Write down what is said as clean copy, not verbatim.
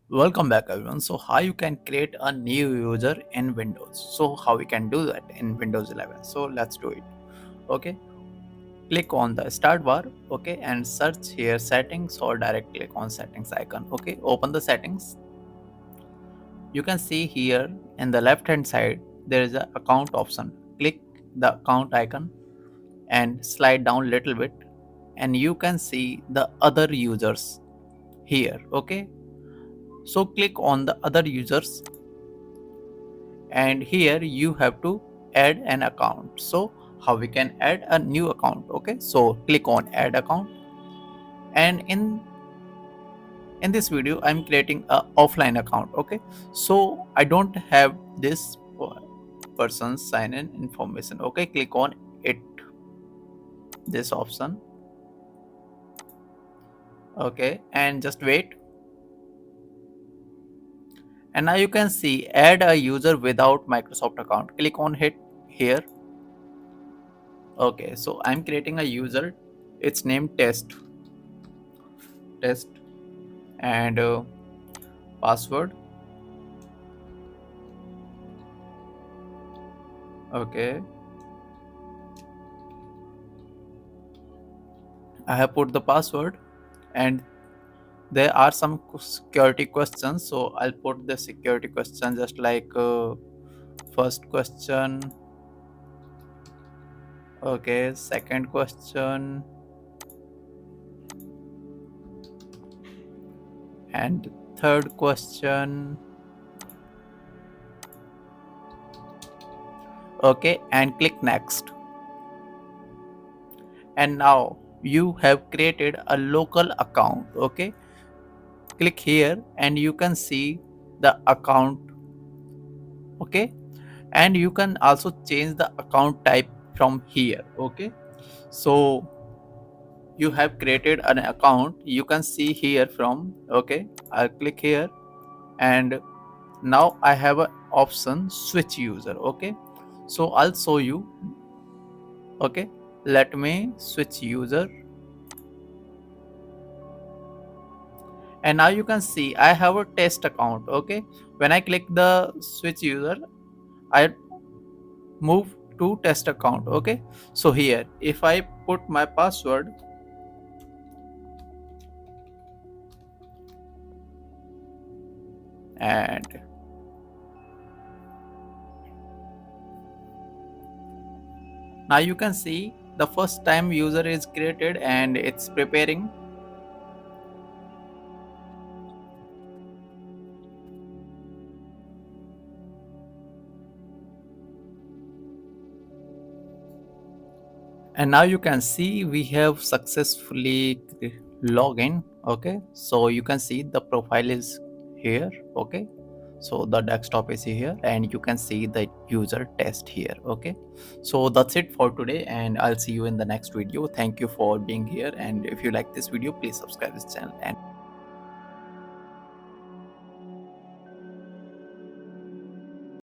Welcome back everyone. So how you can create a new user in Windows. So how we can do that in Windows 11. So let's do it. Okay. Click on the start bar. Okay. And search here settings or direct click on settings icon. Okay. Open the settings. You can see here in the left hand side there is a account option. Click the account icon and slide down little bit and you can see the other users here. Okay. So click on the other users and here you have to add an account. So how we can add a new account? Okay, so click on add account, and in this video I'm creating a offline account. Okay, so I don't have this person's sign in information. Okay, click on it, this option. Okay, and just wait, and now you can see add a user without Microsoft account. Click on hit here. Okay, so I'm creating a user, it's named test and password. Okay, I have put the password, and there are some security questions, so I'll put the security question just like first question. Okay, second question, and third question. Okay, and click next, and now you have created a local account. Okay, click here and you can see the account. Okay, and you can also change the account type from here. Okay, so you have created an account, you can see here from. Okay, I'll click here, and now I have an option switch user. Okay, so I'll show you. Okay, let me switch user, and now you can see I have a test account. Okay, when I click the switch user, I move to test account. Okay, so here if I put my password, and now you can see the first time user is created and it's preparing. And now you can see we have successfully logged in. Okay, so you can see the profile is here. Okay, so the desktop is here and you can see the user test here. Okay, so that's it for today, and I'll see you in the next video. Thank you for being here, and if you like this video, please subscribe this channel and